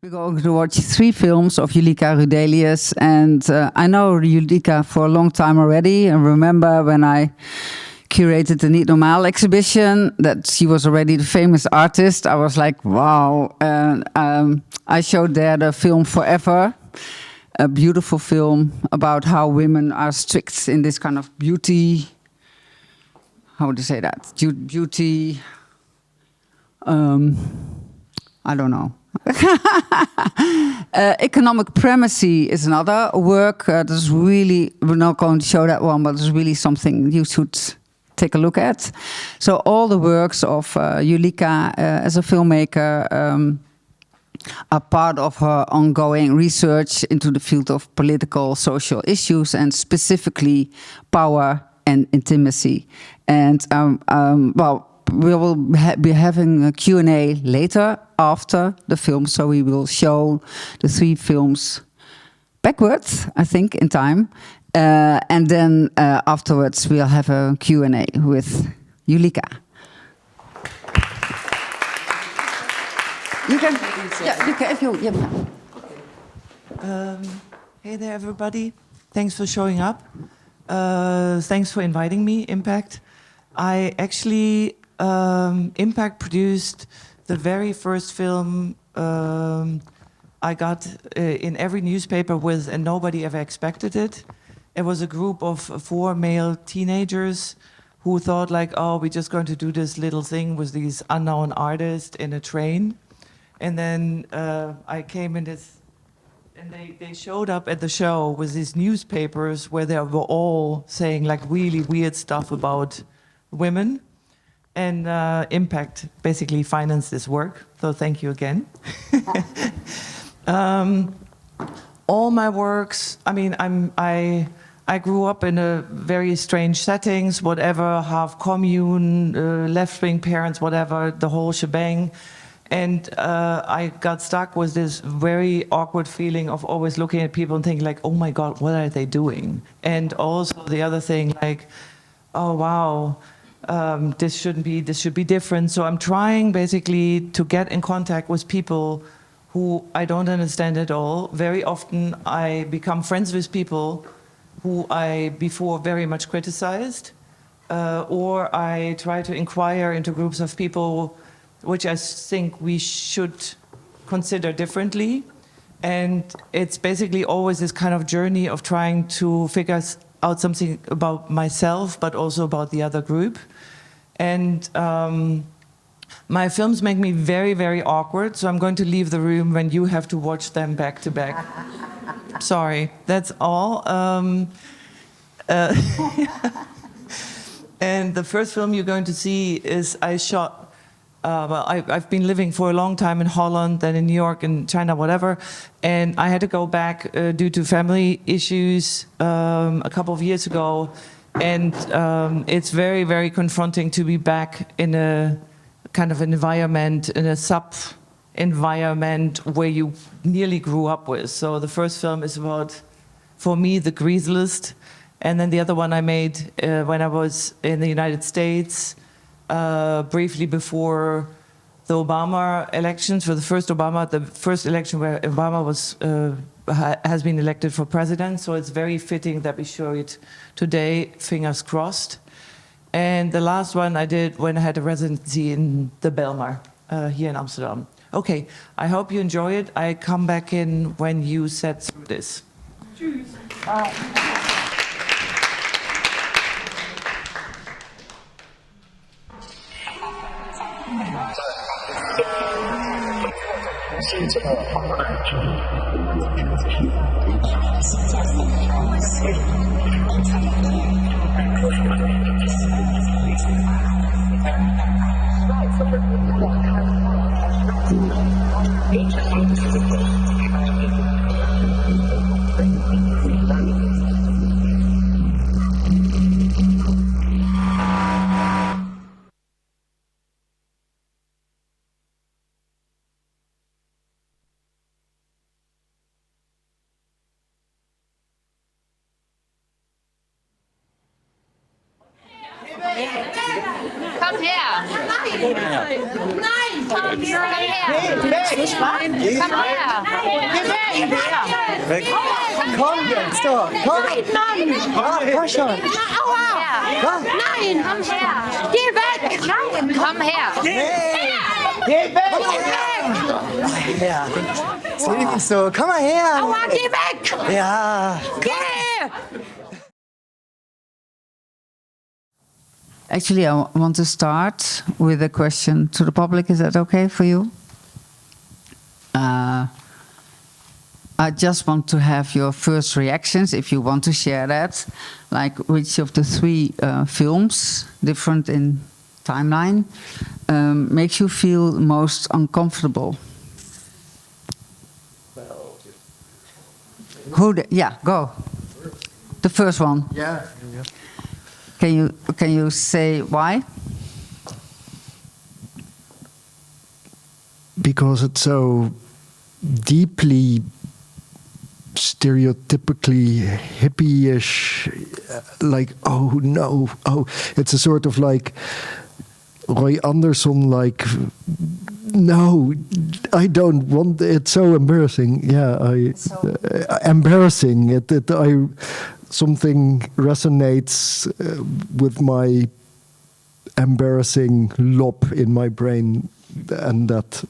We're going to watch 3 films of Julika Rudelius, and I know Julika for a long time already. And remember when I curated the Niet Normaal exhibition that she was already the famous artist. I was like, wow. I showed there the film Forever, a beautiful film about how women are strict in this kind of beauty. How would you say that? Beauty. I don't know. Economic Primacy is another work. That's really, we're not going to show that one, but it's really something you should take a look at. So all the works of Julika as a filmmaker are part of her ongoing research into the field of political, social issues, and specifically power and intimacy. And well, we will be having a Q&A later after the film, so we will show the 3 films backwards, I think, in time. And then afterwards we'll have a Q&A with Julika. You can, yeah, you can, if you, yeah. Hey there, everybody. Thanks for showing up. Thanks for inviting me, IMPAKT. I actually, IMPAKT produced the very first film I got in every newspaper with, and nobody ever expected it. It was a group of 4 male teenagers who thought like, oh, we're just going to do this little thing with these unknown artists in a train. And then I came in this, and they showed up at the show with these newspapers where they were all saying like really weird stuff about women. And IMPAKT basically financed this work, so thank you again. All my works, I mean, I grew up in a very strange settings, whatever, half commune, left-wing parents, whatever, the whole shebang. And I got stuck with this very awkward feeling of always looking at people and thinking like, oh my God, what are they doing? And also the other thing like, oh wow, this should be different. So I'm trying basically to get in contact with people who I don't understand at all. Very often I become friends with people who I before very much criticized, or I try to inquire into groups of people which I think we should consider differently. And it's basically always this kind of journey of trying to figure out something about myself, but also about the other group. And my films make me very, very awkward, so I'm going to leave the room when you have to watch them back to back. Sorry, that's all. And the first film you're going to see is I shot, well, I've been living for a long time in Holland, then in New York and China, whatever. And I had to go back due to family issues a couple of years ago. And it's very, very confronting to be back in a kind of an environment, in a sub-environment where you nearly grew up with. So the first film is about, for me, the Grease list. And then the other one I made when I was in the United States, briefly before the Obama elections, for the first election where Obama was has been elected for president. So it's very fitting that we show it today, fingers crossed. And the last one I did when I had a residency in the Belmar here in Amsterdam. Okay, I hope you enjoy it. I come back in when you set through this. Tschüss. Komm her! Nein! Nein! Come here. Komm jetzt, doch. Komm. Komm schon. Komm. Nein, komm her. Geh weg. Nein, komm her. Geh weg. Ja. Seh nicht so. Komm mal her. Aua, geh weg. Ja. Geh. Actually, I want to start with a question to the public. Is that okay for you? I just want to have your first reactions, if you want to share that. Like, which of the three films, different in timeline, makes you feel most uncomfortable? Yeah, go. The first one. Yeah. Can you say why? Because it's so deeply stereotypically hippie-ish, like, oh no, oh, it's a sort of like Roy Anderson, like, no, I don't want, it's so embarrassing. Yeah, embarrassing. Something resonates with my embarrassing lob in my brain, and that.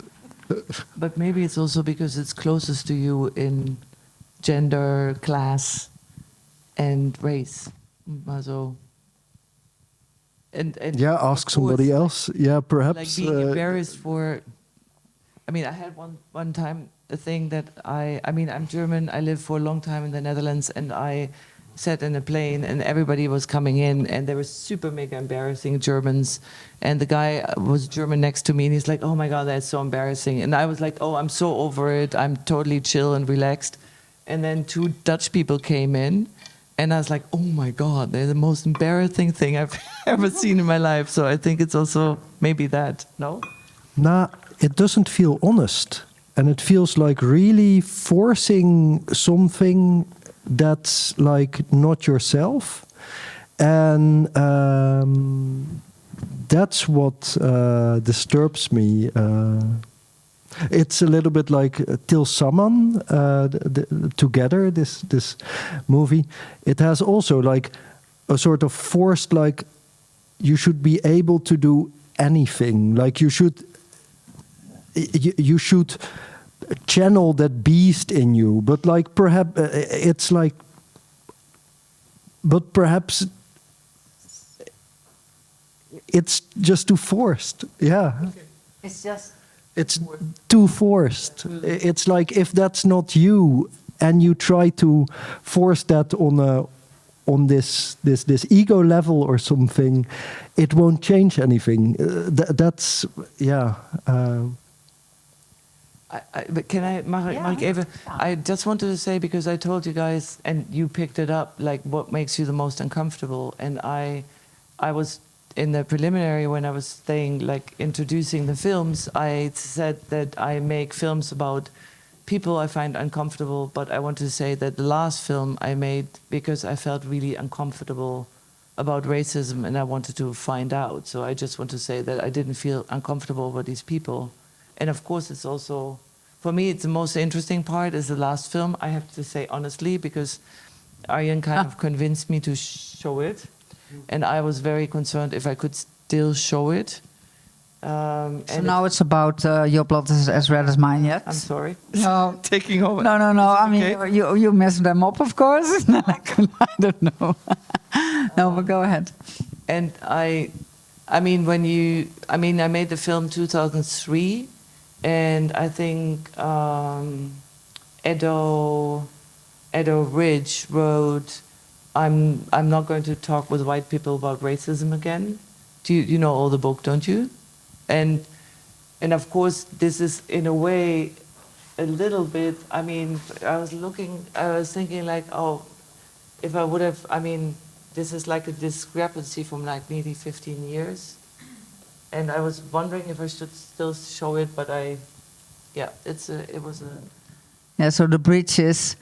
But maybe it's also because it's closest to you in gender, class, and race. Also, and yeah, ask somebody else. Yeah, perhaps. Like being embarrassed for. I mean, I had one time a thing that I mean, I'm German. I lived for a long time in the Netherlands, and I sat in a plane, and everybody was coming in, and they were super mega embarrassing Germans. And the guy was German next to me, and he's like, "Oh my God, that's so embarrassing." And I was like, "Oh, I'm so over it. I'm totally chill and relaxed." And then two Dutch people came in, and I was like, "Oh my God, they're the most embarrassing thing I've ever seen in my life." So I think it's also maybe that, no? Nah, it doesn't feel honest. And it feels like really forcing something that's like not yourself. And that's what disturbs me. It's a little bit like Till Saman, Together, this movie. It has also like a sort of forced, like, you should be able to do anything. Like you should channel that beast in you. But like perhaps it's like, but perhaps it's just too forced. Yeah. It's too forced. It's like if that's not you, and you try to force that on this ego level or something, it won't change anything. That's yeah. But can I, Mark, even? I just wanted to say, because I told you guys, and you picked it up, like what makes you the most uncomfortable. And I was in the preliminary when I was saying, like, introducing the films. I said that I make films about people I find uncomfortable, but I want to say that the last film I made because I felt really uncomfortable about racism, and I wanted to find out. So I just want to say that I didn't feel uncomfortable with these people. And of course, it's also, for me, it's the most interesting part is the last film, I have to say honestly, because Arjen kind of convinced me to show it. And I was very concerned if I could still show it. So now it's about Your Blood is as Red as Mine, yet? I'm sorry. No. Taking over. No. I mean, okay? you messed them up, of course. I don't know. No, but go ahead. And I mean, I made the film 2003, and I think Edo Ridge wrote, I'm not going to talk with white people about racism again. You know all the book, don't you? And of course, this is in a way a little bit, I mean, I was thinking like, oh, if I would have, I mean, this is like a discrepancy from like nearly 15 years. And I was wondering if I should still show it, but it was a... Yeah, so the bridge is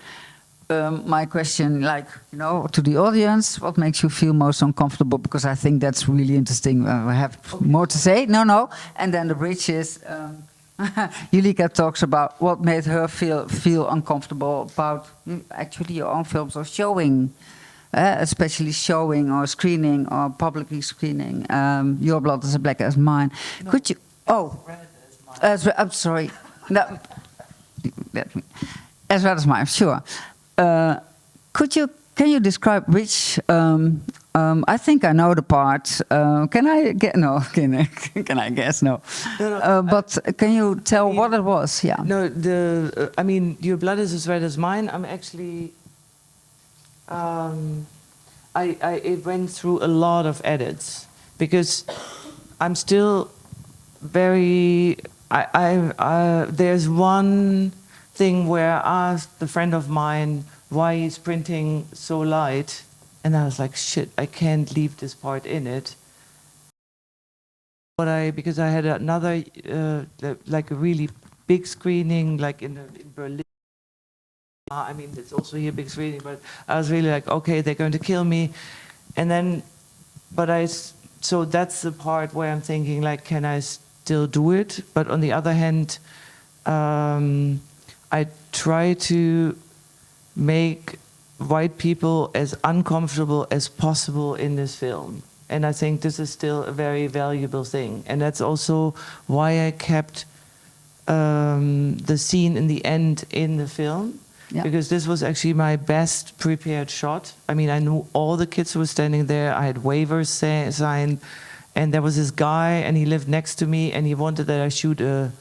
my question, like, you know, to the audience, what makes you feel most uncomfortable? Because I think that's really interesting. I have more to say. No. And then the bridge is, Julika talks about what made her feel uncomfortable about actually your own films or showing, especially showing or screening or publicly screening Your Blood is as Black as Mine. No. Could you? Oh, I'm sorry. No, as red as mine, sure. Can you describe which? I think I know the part. Can I get no? Can I guess no? But can you tell what it was? Yeah. No, I mean, Your Blood is as Red as Mine. I'm actually. It went through a lot of edits because I'm still very. There's one thing where I asked a friend of mine why he's printing so light, and I was like, shit, I can't leave this part in it. But because I had another like a really big screening, like in Berlin. I mean, it's also here big screening, but I was really like, okay, they're going to kill me, and then, so that's the part where I'm thinking like, can I still do it? But on the other hand, I try to make white people as uncomfortable as possible in this film. And I think this is still a very valuable thing. And that's also why I kept the scene in the end in the film. Yeah. Because this was actually my best prepared shot. I mean, I knew all the kids who were standing there. I had waivers signed. And there was this guy, and he lived next to me, and he wanted that I shoot a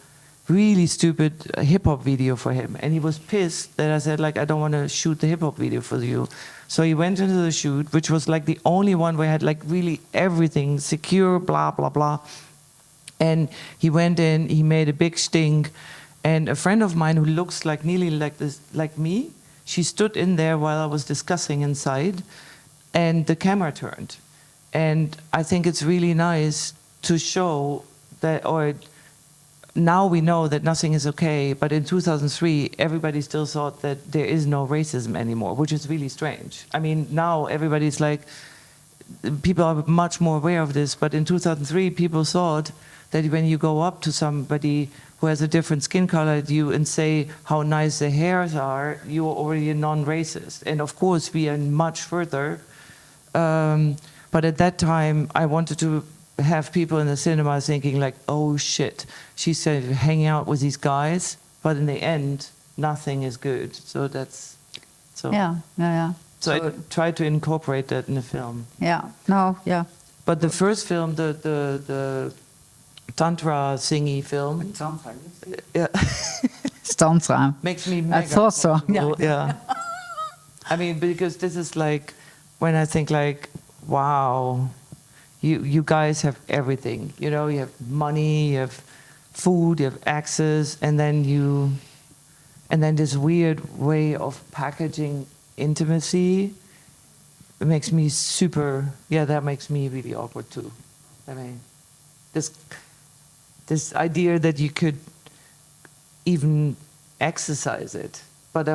really stupid hip-hop video for him. And he was pissed that I said, like, I don't want to shoot the hip-hop video for you. So he went into the shoot, which was like the only one where I had like really everything secure, blah, blah, blah. And he went in, he made a big stink. And a friend of mine who looks like nearly like this, like me, she stood in there while I was discussing inside, and the camera turned. And I think it's really nice to show that, or now we know that nothing is okay, but in 2003, everybody still thought that there is no racism anymore, which is really strange. I mean, now everybody's like, people are much more aware of this, but in 2003, people thought that when you go up to somebody who has a different skin color than you and say how nice their hairs are, you're already a non-racist. And of course, we are much further. But at that time, I wanted to have people in the cinema thinking like, oh shit, she said hanging out with these guys, but in the end, nothing is good. So that's, so. Yeah. So I tried to incorporate that in the film. Yeah, no, yeah. But the first film, the Tantra thingy film. Yeah. Tantra. Makes me mega I thought so. Yeah. I mean, because this is like, when I think like, wow, you guys have everything. You know, you have money, you have food, you have access, and then this weird way of packaging intimacy. It makes me super, that makes me really awkward too. I mean, this idea that you could even exercise it. But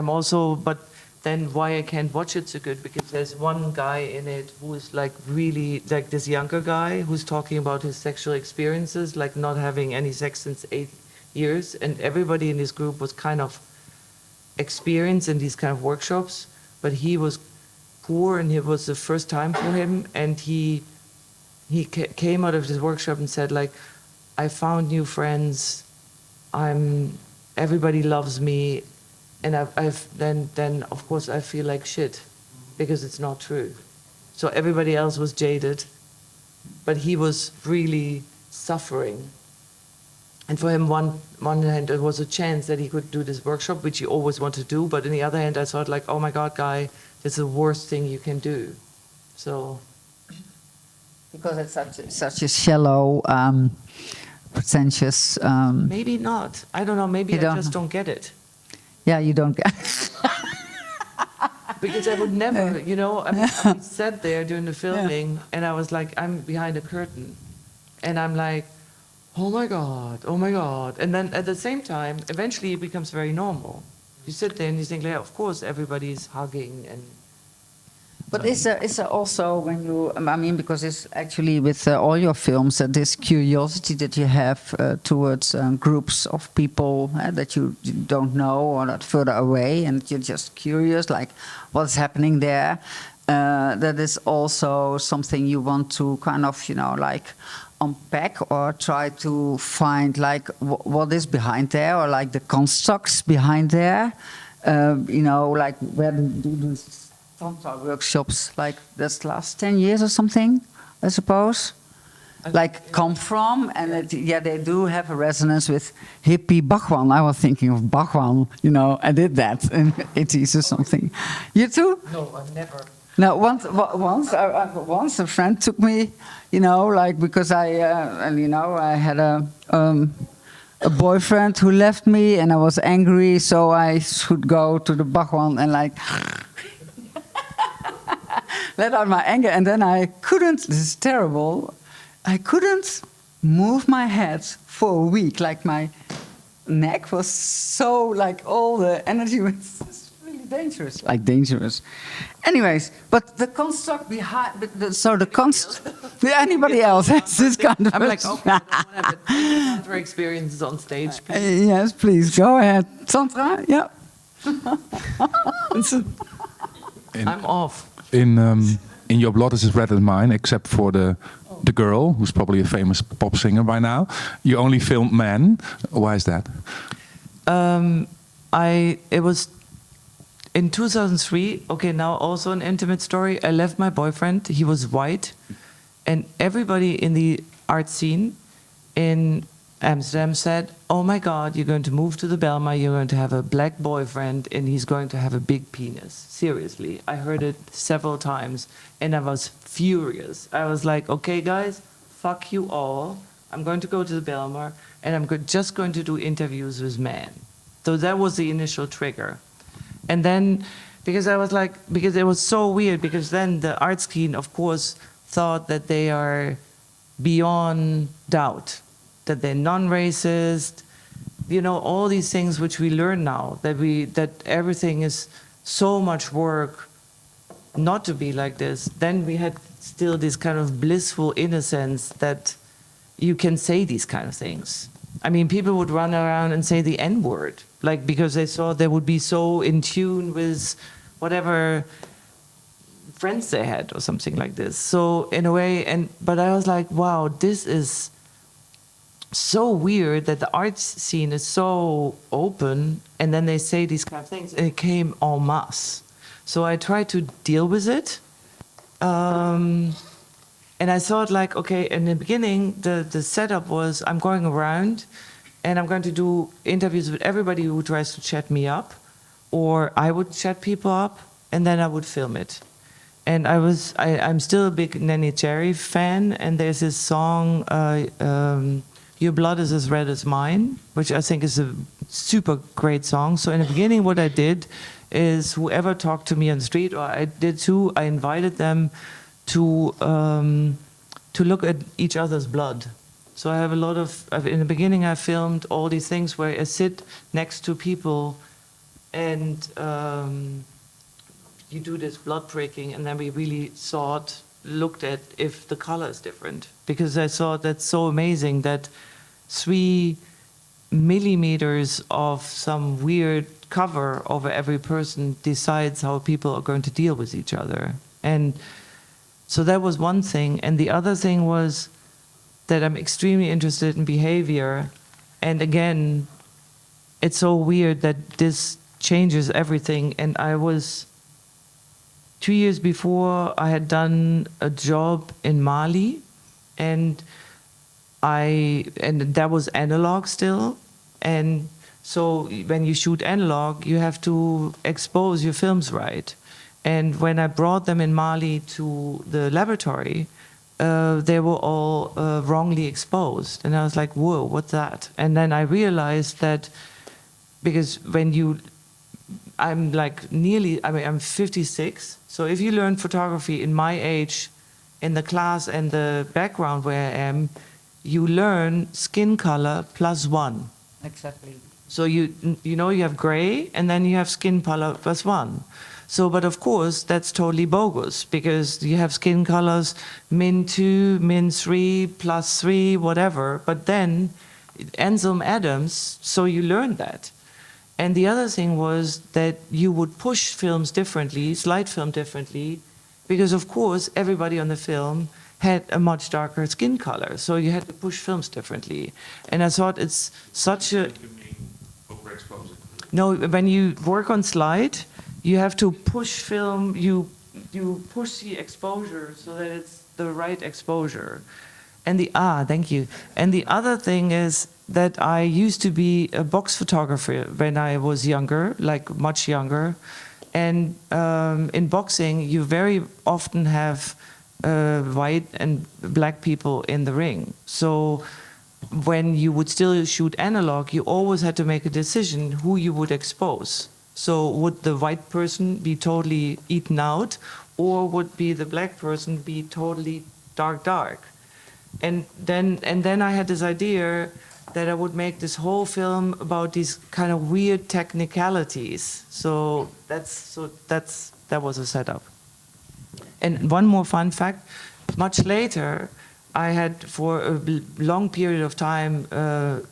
then why I can't watch it so good, because there's one guy in it who is like really, like this younger guy who's talking about his sexual experiences, like not having any sex since 8 years. And everybody in this group was kind of experienced in these kind of workshops, but he was poor and it was the first time for him. And he came out of this workshop and said like, I found new friends, everybody loves me, and then of course I feel like shit because it's not true. So everybody else was jaded, but he was really suffering. And for him, one hand, there was a chance that he could do this workshop, which he always wanted to do. But on the other hand, I thought like, oh my God, guy, that's the worst thing you can do. So. Because it's such a shallow, pretentious. Maybe not. I don't know. Maybe I just don't get it. Yeah, you don't get it. Because I would never, you know, I mean, I sat there during the filming and I was like, I'm behind a curtain. And I'm like, oh my God. And then at the same time, eventually it becomes very normal. You sit there and you think, yeah, of course, everybody's hugging and. But is there also when you, I mean, because it's actually with all your films, this curiosity that you have towards groups of people that you don't know or that further away, and you're just curious, like what's happening there. That is also something you want to kind of, like unpack or try to find, like what is behind there, or like the constructs behind there. Like where do Tantra workshops, like this last 10 years or something, I suppose, like come from, and they do have a resonance with hippie Bhagwan. I was thinking of Bhagwan, I did that in the 80s or something. You too? No, I've never. No, once a friend took me, like because I had a boyfriend who left me, and I was angry, so I should go to the Bhagwan and like. Let out my anger, and then I couldn't. This is terrible. I couldn't move my head for a week. Like my neck was so, like all the energy was really dangerous. Like dangerous. Anyways, but the construct behind. Anybody else has this kind of? I'm like, okay, I don't want to have Tantra experiences on stage. Yes, please go ahead, Tantra. Yeah. I'm off. In Your Blood Is As Red As Mine, except for the girl, who's probably a famous pop singer by now, you only filmed men. Why is that? It was in 2003. Okay, now also an intimate story. I left my boyfriend. He was white, and everybody in the art scene in Amsterdam said, "Oh my God, you're going to move to the Bijlmer, you're going to have a black boyfriend, and he's going to have a big penis." Seriously, I heard it several times, and I was furious. I was like, "Okay, guys, fuck you all. I'm going to go to the Bijlmer, and I'm just going to do interviews with men." So that was the initial trigger. And then, because it was so weird, because then the art scene, of course, thought that they are beyond doubt, that they're non-racist, all these things which we learn now, that everything is so much work not to be like this. Then we had still this kind of blissful innocence that you can say these kind of things. I mean, people would run around and say the N-word, like because they thought they would be so in tune with whatever friends they had or something like this. So in a way, but I was like, wow, this is so weird that the art scene is so open, and then they say these kind of things, and it came en masse. So I tried to deal with it. And I thought, like, okay, in the beginning, the setup was I'm going around and I'm going to do interviews with everybody who tries to chat me up, or I would chat people up, and then I would film it. And I'm still a big Nanny Cherry fan, and there's this song, Your Blood Is As Red As Mine, which I think is a super great song. So in the beginning, what I did is whoever talked to me on the street, or I did too, I invited them to look at each other's blood. So I have a lot of, in the beginning I filmed all these things where I sit next to people and you do this blood pricking, and then we really looked at if the color is different. Because I thought that's so amazing that 3 millimeters of some weird cover over every person decides how people are going to deal with each other. And so that was one thing. And the other thing was that I'm extremely interested in behavior. And again, it's so weird that this changes everything. And I was, 2 years before, I had done a job in Mali, and that was analog still. And so when you shoot analog, you have to expose your films right. And when I brought them in Mali to the laboratory, they were all wrongly exposed. And I was like, whoa, what's that? And then I realized that because I'm like I'm 56. So if you learn photography in my age, in the class and the background where I am, you learn skin color +1. Exactly. So you know you have gray, and then you have skin color plus 1. So, but of course, that's totally bogus, because you have skin colors -2, -3, +3, whatever. But then, Anselm Adams, so you learn that. And the other thing was that you would push films differently, slide film differently, because of course, everybody on the film had a much darker skin color. So you had to push films differently. And I thought it's such a... No, when you work on slide, you have to push film, you push the exposure so that it's the right exposure. And thank you. And the other thing is that I used to be a box photographer when I was younger, like much younger. And in boxing, you very often have white and black people in the ring. So when you would still shoot analog, you always had to make a decision who you would expose. So would the white person be totally eaten out, or would be the black person be totally dark? And then I had this idea that I would make this whole film about these kind of weird technicalities. So that was a setup. And one more fun fact: much later, I had for a long period of time a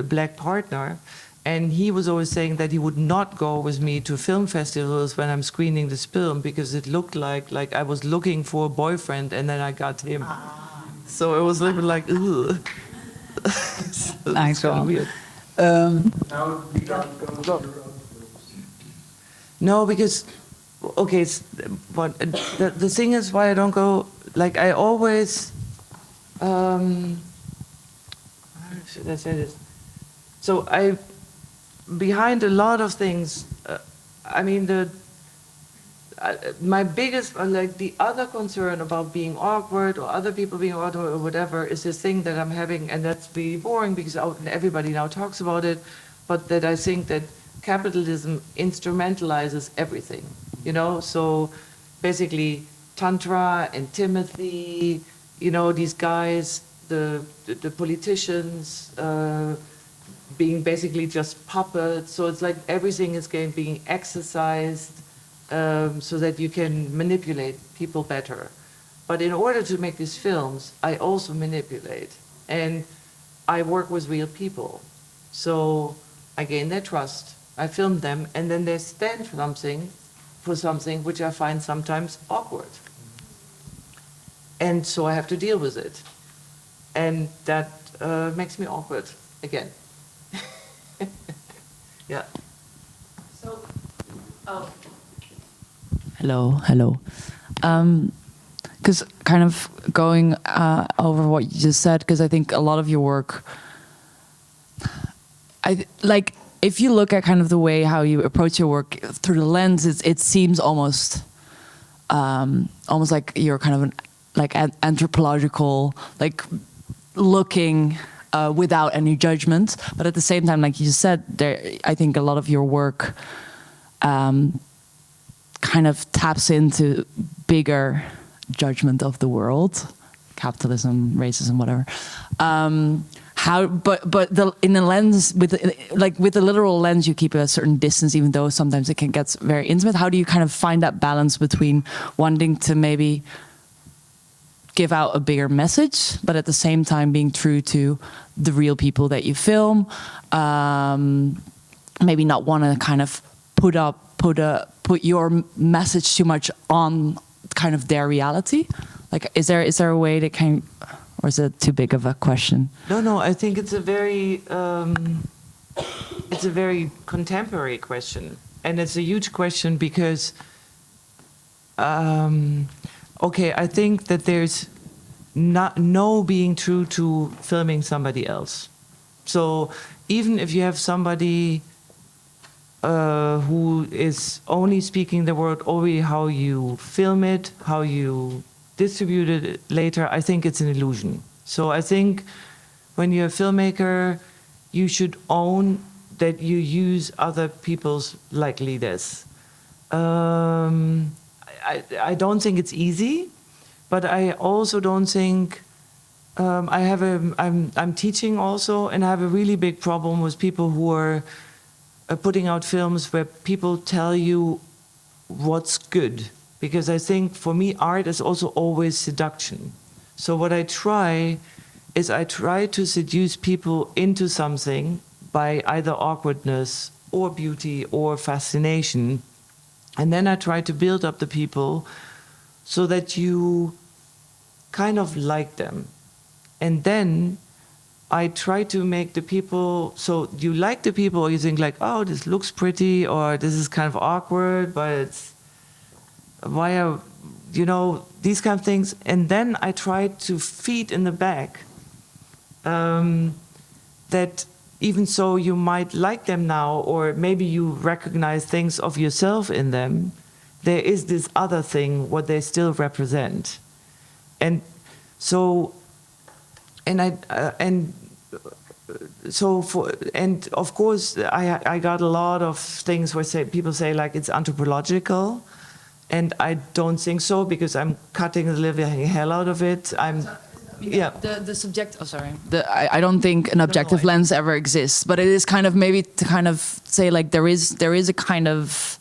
black partner. And he was always saying that he would not go with me to film festivals when I'm screening this film, because it looked like I was looking for a boyfriend and then I got him. So it was a little bit like, ugh. Nice one. Weird. Now we don't go to your own films. No, because, okay, but the thing is why I don't go, like I always, how should I say this? So behind a lot of things, I mean, my biggest, like the other concern about being awkward or other people being awkward or whatever is this thing that I'm having, and that's really boring because everybody now talks about it, but that I think that capitalism instrumentalizes everything, you know? So basically Tantra and Timothy, you know, these guys, the politicians, being basically just puppets. So it's like everything is being exercised so that you can manipulate people better. But in order to make these films, I also manipulate. And I work with real people. So I gain their trust. I film them, and then they stand for something which I find sometimes awkward. And so I have to deal with it. And that makes me awkward again. Yeah. So, Hello. Because kind of going over what you just said, because I think a lot of your work, if you look at kind of the way how you approach your work through the lens, it seems almost like you're kind of an anthropological, like looking without any judgment. But at the same time, like you just said, I think a lot of your work kind of taps into bigger judgment of the world, capitalism, racism, whatever. In the lens, with the literal lens, you keep a certain distance, even though sometimes it can get very intimate. How do you kind of find that balance between wanting to maybe give out a bigger message, but at the same time being true to the real people that you film? Maybe not want to kind of put your message too much on kind of their reality. Like, is there a way that can, or is it too big of a question? No. I think it's a very contemporary question, and it's a huge question because, okay, I think that there's no being true to filming somebody else. So even if you have somebody who is only speaking the word, only how you film it, how you distribute it later, I think it's an illusion. So I think when you're a filmmaker, you should own that you use other people's likeliness. I don't think it's easy, but I also don't think I'm teaching also, and I have a really big problem with people who are putting out films where people tell you what's good. Because I think for me, art is also always seduction. So what I try is I try to seduce people into something by either awkwardness or beauty or fascination. And then I try to build up the people so that you kind of like them. And then I try to make the people, so you like the people, or you think like, oh, this looks pretty, or this is kind of awkward, but it's, why are, you know, these kind of things. And then I try to feed in the back that even so you might like them now, or maybe you recognize things of yourself in them, there is this other thing, what they still represent. And so, and of course, I got a lot of things where people say like it's anthropological, and I don't think so, because I'm cutting the living hell out of it. Yeah. The subject. Oh, sorry. I don't think an objective lens ever exists, but it is kind of maybe to kind of say like there is a kind of.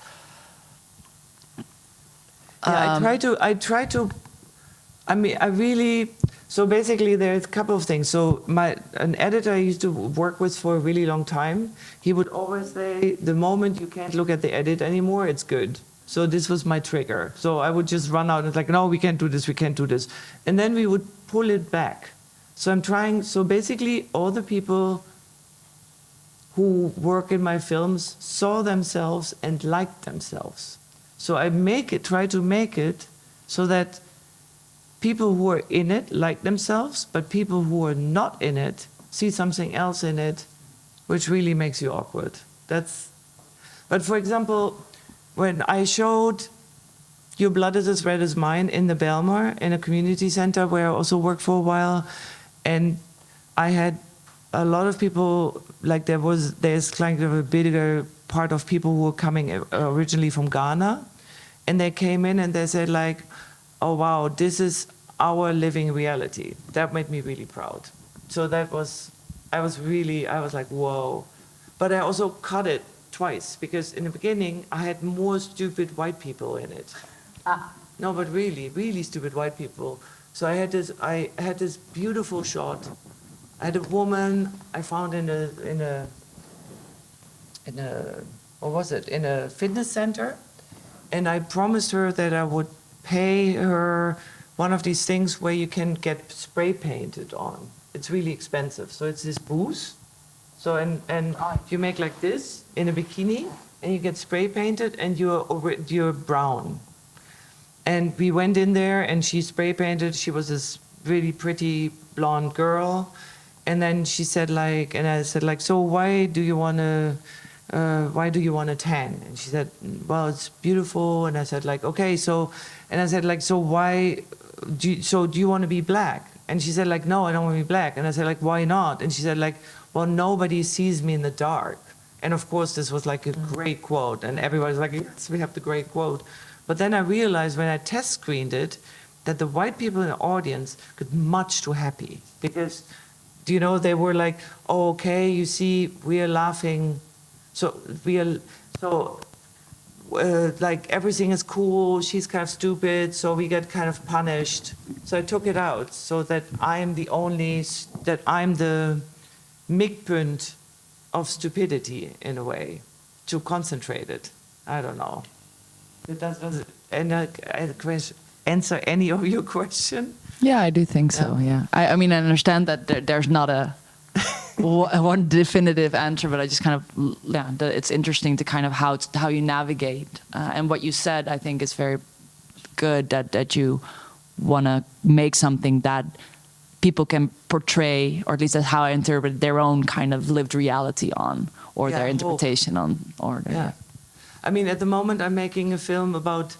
Yeah, I try to. I mean, I really. So basically, there's a couple of things. So an editor I used to work with for a really long time, he would always say, the moment you can't look at the edit anymore, it's good. So this was my trigger. So I would just run out and like, no, we can't do this, we can't do this. And then we would pull it back. So I'm trying, so basically all the people who work in my films saw themselves and liked themselves. So I try to make it so that people who are in it like themselves, but people who are not in it see something else in it, which really makes you awkward. But for example, when I showed Your Blood is as Red as Mine in the Belmar, in a community center where I also worked for a while, and I had a lot of people, like there's kind of a bigger part of people who were coming originally from Ghana, and they came in and they said like, oh wow, this is our living reality. That made me really proud. So I was like, whoa. But I also cut it twice, because in the beginning I had more stupid white people in it. No, but really, really stupid white people. So I had this beautiful shot. I had a woman I found in a what was it? In a fitness center, and I promised her that I would pay her one of these things where you can get spray painted on. It's really expensive. So it's this booth. So and you make like this in a bikini, and you get spray painted, and you're brown. And we went in there, and she spray painted. She was this really pretty blonde girl, and then she said like, and I said like, so why do you want to tan? And she said, well, it's beautiful. And I said like, okay, so, and I said like, so why, do you want to be black? And she said like, no, I don't want to be black. And I said like, why not? And she said like, well, nobody sees me in the dark. And of course, this was like a great quote, and everybody's like, yes, we have the great quote. But then I realized when I test screened it, that the white people in the audience got much too happy, because, you know, they were like, oh, okay, you see, we are laughing. Like everything is cool, she's kind of stupid, so we get kind of punished. So I took it out so that I'm the midpoint of stupidity in a way, to concentrate it. I don't know. Does it answer any of your question? Yeah, I do think so. Yeah, I mean, I understand that there's not a one definitive answer, but I just kind of it's interesting to kind of how you navigate, and what you said I think is very good, that you want to make something that people can portray, or at least that's how I interpret their own kind of lived reality on, or their interpretation on, or yeah. I mean, at the moment I'm making a film about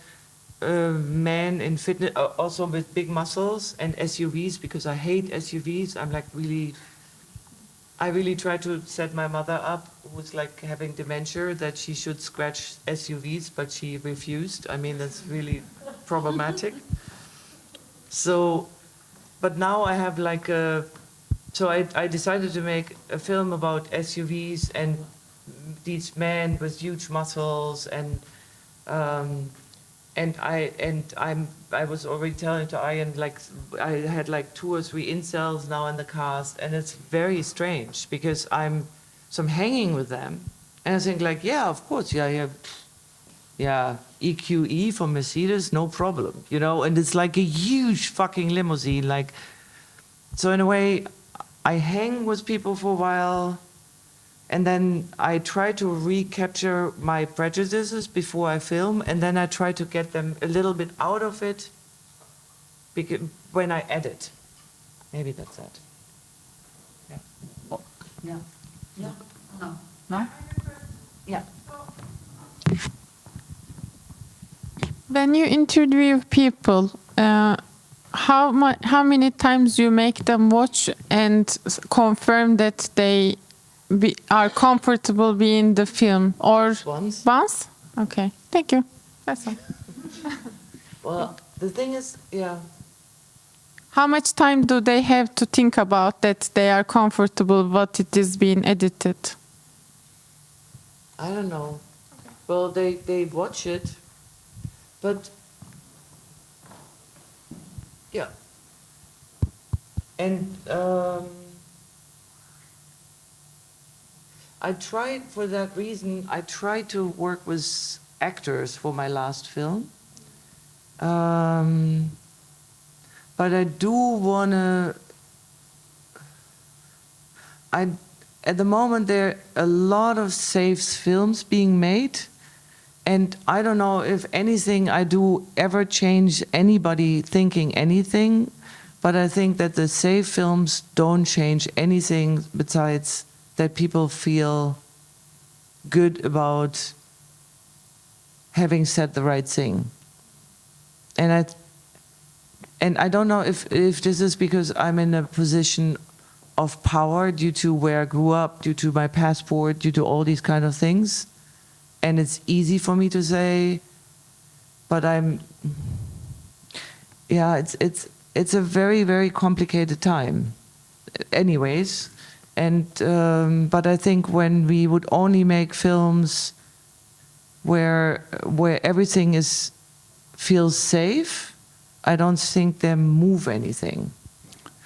men in fitness, also with big muscles and SUVs, because I hate SUVs. I really try to set my mother up, who's like having dementia, that she should scratch SUVs, but she refused. I mean, that's really problematic. So but now I have like a. So I decided to make a film about SUVs and these men with huge muscles I was already telling to Ian, like, I had like 2 or 3 incels now in the cast, and it's very strange because I'm hanging with them, and I think like, yeah, of course, yeah, EQE from Mercedes, no problem, you know, and it's like a huge fucking limousine, like, so in a way, I hang with people for a while, and then I try to recapture my prejudices before I film, and then I try to get them a little bit out of it when I edit. Maybe that's it. Yeah. Yeah. No. No? Yeah. When you interview people, how many times you make them watch and confirm that they are comfortable being the film, or Once. Once? Okay, thank you. That's all. Well, the thing is, yeah. How much time do they have to think about that they are comfortable what it is being edited? I don't know. Well, they watch it, but yeah. And I tried, for that reason, I tried to work with actors for my last film. But I do want to... At the moment, there are a lot of safe films being made, and I don't know if anything I do ever change anybody thinking anything, but I think that the safe films don't change anything besides that people feel good about having said the right thing. And I don't know if this is because I'm in a position of power due to where I grew up, due to my passport, due to all these kind of things. And it's easy for me to say, but it's a very, very complicated time anyways. And, but I think when we would only make films where everything feels safe, I don't think they move anything.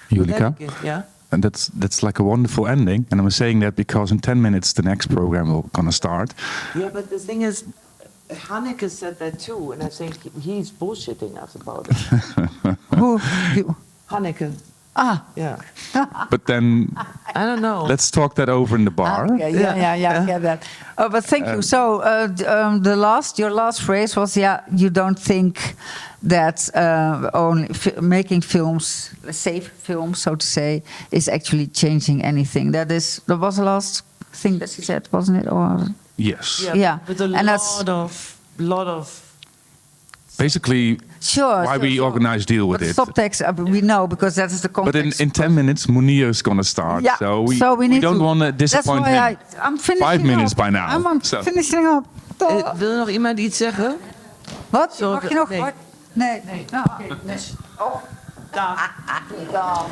Julika? Yeah. And that's like a wonderful ending. And I'm saying that because in 10 minutes the next program will gonna start. Yeah, but the thing is, Hanneke said that too, and I think he's bullshitting us about it. Who? You? Hanneke. Ah. Yeah. But then I don't know. let's talk that over in the bar. Okay, yeah, I get that. Oh, but thank you. So your last phrase was, you don't think that only making films, safe films, so to say, is actually changing anything. That was the last thing that she said, wasn't it? Or Yes. yeah. With a lot of. Basically, why we organize deal with but it. subtext, we know, because that is the But context. in 10 minutes, Munir is going to start. Yeah. So we need don't to. want to disappoint That's why him. I'm finishing 5 minutes up. by now. I'm So. finishing up. Wil nog iemand iets zeggen? Wat? Zo, Mag je nog? nee. Nee. Nou, oké. Nee. Oh. Dag. Dag.